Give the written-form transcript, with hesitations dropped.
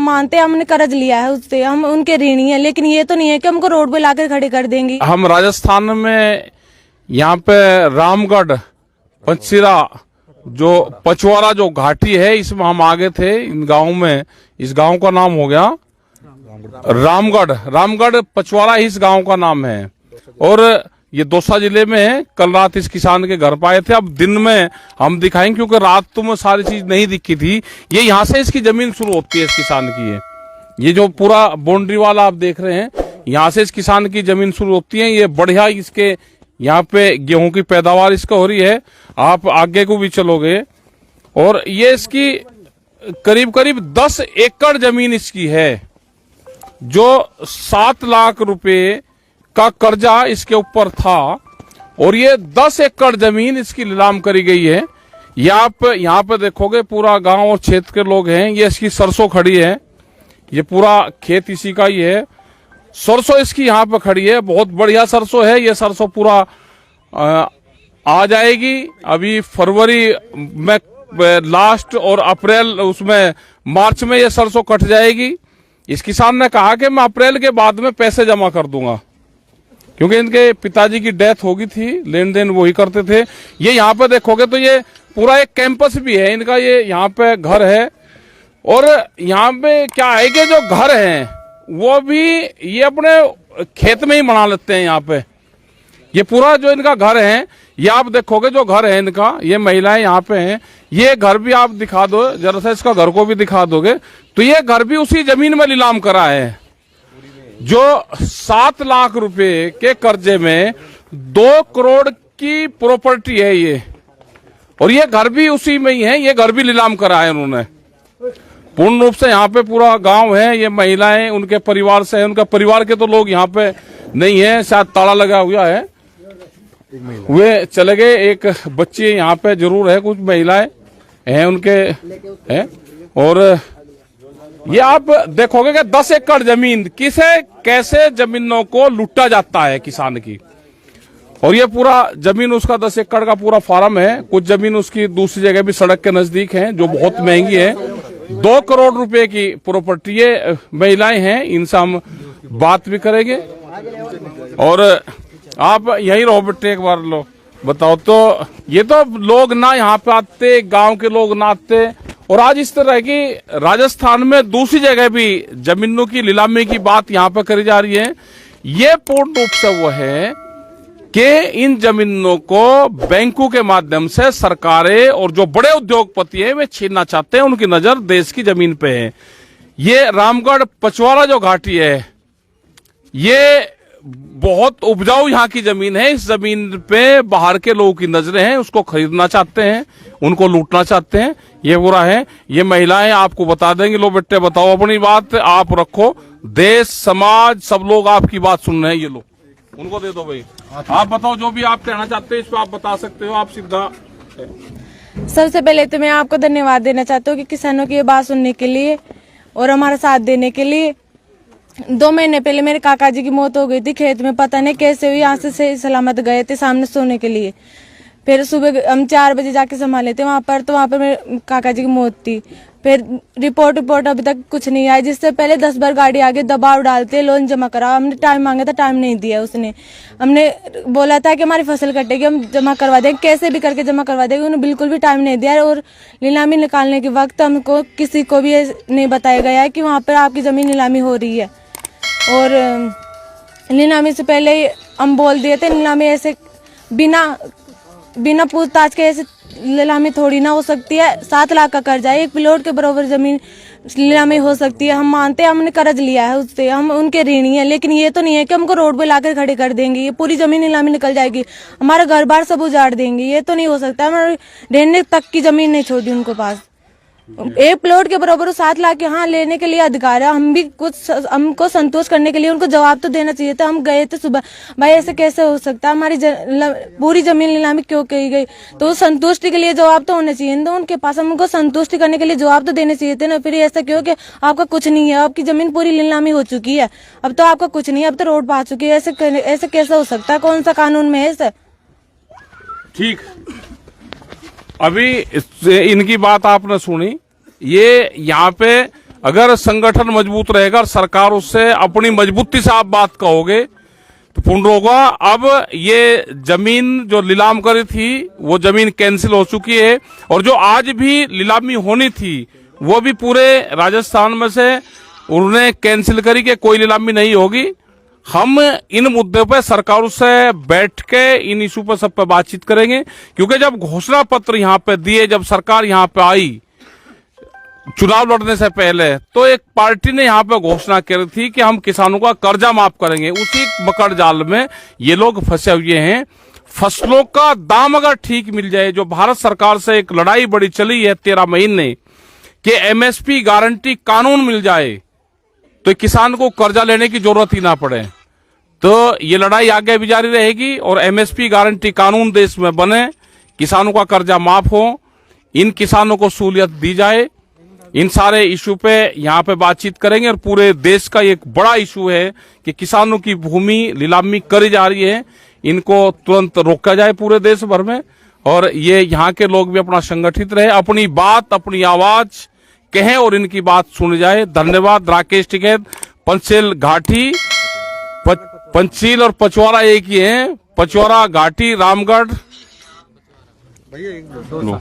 मानते हैं, हमने कर्ज लिया है उससे, हम उनके ऋणी हैं, लेकिन ये तो नहीं है कि हमको रोड पे लाकर खड़े कर देंगे। हम राजस्थान में यहाँ पे रामगढ़ पंचशीरा जो पचवारा जो घाटी है, इसमें हम आगे थे इन गांव में। इस गांव का नाम हो गया रामगढ़ पचवारा इस गांव का नाम है, और ये दौसा जिले में है। कल रात इस किसान के घर पाए थे। अब दिन में हम दिखाएंगे, क्योंकि रात तो में सारी चीज नहीं दिखी थी। ये यहाँ से इसकी जमीन शुरू होती है इस किसान की है। ये जो पूरा बाउंड्री वाला आप देख रहे हैं, यहाँ से इस किसान की जमीन शुरू होती है। ये बढ़िया इसके यहाँ पे गेहूं की पैदावार इसका हो रही है। आप आगे को भी चलोगे और ये इसकी करीब करीब 10 एकड़ जमीन इसकी है, जो 7 लाख रुपए का कर्जा इसके ऊपर था, और ये 10 एकड़ जमीन इसकी नीलाम करी गई है। ये आप यहाँ पे देखोगे पूरा गांव और क्षेत्र के लोग हैं। ये इसकी सरसों खड़ी है, ये पूरा खेत इसी का ही है। सरसों इसकी यहाँ पे खड़ी है, बहुत बढ़िया सरसों है। ये सरसों पूरा आ जाएगी अभी फरवरी में लास्ट, और अप्रैल उसमें मार्च में ये सरसों कट जाएगी। इस किसान ने कहा कि मैं अप्रैल के बाद में पैसे जमा कर दूंगा, क्योंकि इनके पिताजी की डेथ हो गई थी, लेन देन वही करते थे। ये यहाँ पे देखोगे तो ये पूरा एक कैंपस भी है इनका। ये यहाँ पे घर है, और यहाँ पे क्या है कि जो घर हैं वो भी ये अपने खेत में ही बना लेते हैं। यहाँ पे ये पूरा जो इनका घर है, ये आप देखोगे जो घर है इनका, ये महिलाएं यहाँ पे हैं। ये घर भी आप दिखा दो जरा सा, इसका घर को भी दिखा दोगे तो ये घर भी उसी जमीन में नीलाम करा है, जो 7 लाख रुपए के कर्जे में 2 करोड़ की प्रॉपर्टी है ये, और ये घर भी उसी में ही है। ये घर भी नीलाम करा है उन्होंने पूर्ण रूप से। यहाँ पे पूरा गांव है, ये महिलाएं उनके परिवार से है। उनका परिवार के तो लोग यहाँ पे नहीं है, शायद ताला लगा हुआ है, वे चले गए। एक बच्ची यहाँ पे जरूर है, कुछ महिलाएं हैं उनके हैं। और ये आप देखोगे कि 10 एकड़ जमीन किसे कैसे जमीनों को लूटा जाता है किसान की, और ये पूरा जमीन उसका 10 एकड़ का पूरा फार्म है। कुछ जमीन उसकी दूसरी जगह भी सड़क के नजदीक है, जो बहुत महंगी है। 2 करोड़ रुपए की प्रॉपर्टी। ये महिलाएं हैं, इनसे हम बात भी करेंगे। और आप यही रहो बेटे, एक बार लो बताओ तो। ये तो लोग ना यहाँ पे आते, गांव के लोग ना आते, और आज इस तरह की राजस्थान में दूसरी जगह भी जमीनों की नीलामी की बात यहाँ पे करी जा रही है। ये पूर्ण रूप से वो है कि इन जमीनों को बैंकों के माध्यम से सरकारें और जो बड़े उद्योगपति हैं वे छीनना चाहते हैं। उनकी नजर देश की जमीन पे है। ये रामगढ़ पचवारा जो घाटी है, ये बहुत उपजाऊ यहाँ की जमीन है। इस जमीन पे बाहर के लोगों की नजरें हैं, उसको खरीदना चाहते हैं, उनको लूटना चाहते हैं। ये बुरा है। ये महिलाएं आपको बता देंगे। लो बेटे बताओ, अपनी बात आप रखो। देश समाज सब लोग आपकी बात सुन रहे हैं। ये लो उनको दे दो भाई। आप बताओ जो भी आप कहना चाहते हैं, इस पर आप बता सकते हो। आप सीधा। सबसे पहले तो मैं आपको धन्यवाद देना चाहती हूँ कि किसानों की ये बात सुनने के लिए और हमारा साथ देने के लिए। 2 महीने पहले मेरे काका जी की मौत हो गई थी खेत में, पता नहीं कैसे हुई। यहाँ से सही सलामत गए थे सामने सोने के लिए, फिर सुबह हम 4 बजे जाके संभाले थे वहाँ पर, तो वहाँ पर मेरे काका जी की मौत थी। फिर रिपोर्ट अभी तक कुछ नहीं आई, जिससे पहले 10 बार गाड़ी आगे दबाव डालते लोन जमा करा। हमने टाइम मांगा था, टाइम नहीं दिया उसने। हमने बोला था कि हमारी फसल कटेगी, हम जमा करवा देंगे, कैसे भी करके जमा करवा देंगे। उन्होंने बिल्कुल भी टाइम नहीं दिया, और नीलामी निकालने के वक्त हमको किसी को भी नहीं बताया गया है कि वहाँ पर आपकी जमीन नीलामी हो रही है। और नीलामी से पहले हम बोल दिए थे, नीलामी ऐसे बिना पूछताछ के ऐसे नीलामी थोड़ी ना हो सकती है। 7 लाख का कर्जा है, 1 प्लॉट के बराबर जमीन नीलामी हो सकती है। हम मानते हैं, हमने कर्ज लिया है उससे, हम उनके ऋणी हैं, लेकिन ये तो नहीं है कि हमको रोड पे लाकर खड़े कर देंगे। ये पूरी जमीन नीलामी निकल जाएगी, हमारा घर बार सब उजाड़ देंगे। ये तो नहीं हो सकता। हमारे रहने तक की जमीन नहीं छोड़ी उनको पास। 1 प्लॉट के बराबर 7 लाख यहाँ लेने के लिए अधिकार है। हम भी कुछ हमको संतोष करने के लिए उनको जवाब तो देना चाहिए था। हम गए थे सुबह, भाई ऐसे कैसे हो सकता है, हमारी पूरी जमीन नीलामी क्यों की गई? तो संतुष्टि के लिए जवाब तो होना चाहिए ना उनके पास। हम उनको संतुष्टि करने के लिए जवाब तो देने चाहिए थे ना। फिर ऐसा क्यों कि आपका कुछ नहीं है, आपकी जमीन पूरी नीलामी हो चुकी है, अब तो आपका कुछ नहीं है, अब तो रोड पर आ चुकी है। ऐसे कैसे हो सकता है? कौन सा कानून में है ऐसा? ठीक, अभी इनकी बात आपने सुनी। ये यहाँ पे अगर संगठन मजबूत रहेगा और सरकार उससे अपनी मजबूती से आप बात कहोगे तो पूर्ण होगा। अब ये जमीन जो नीलाम करी थी वो जमीन कैंसिल हो चुकी है, और जो आज भी नीलामी होनी थी वो भी पूरे राजस्थान में से उन्होंने कैंसिल करी कि कोई नीलामी नहीं होगी। हम इन मुद्दों पर सरकारों से बैठ के इन इशू पर सब पे बातचीत करेंगे, क्योंकि जब घोषणा पत्र यहाँ पे दिए, जब सरकार यहाँ पे आई चुनाव लड़ने से पहले, तो एक पार्टी ने यहाँ पे घोषणा करी थी कि हम किसानों का कर्जा माफ करेंगे। उसी मकड़ जाल में ये लोग फंसे हुए हैं। फसलों का दाम अगर ठीक मिल जाए, जो भारत सरकार से एक लड़ाई बड़ी चली है 13 महीने कि एमएसपी गारंटी कानून मिल जाए तो किसान को कर्जा लेने की जरूरत ही ना पड़े, तो ये लड़ाई आगे भी जारी रहेगी और एमएसपी गारंटी कानून देश में बने, किसानों का कर्जा माफ हो, इन किसानों को सहूलियत दी जाए। इन सारे इशू पे यहाँ पे बातचीत करेंगे। और पूरे देश का एक बड़ा इशू है कि किसानों की भूमि नीलामी करी जा रही है, इनको तुरंत रोका जाए पूरे देश भर में, और ये यहाँ के लोग भी अपना संगठित रहे, अपनी बात अपनी आवाज कहें और इनकी बात सुनी जाए। धन्यवाद। राकेश टिकैत, पंचशील घाटी, पंचशील और पचवाड़ा एक ही है, पचवाड़ा घाटी रामगढ़। भैया एक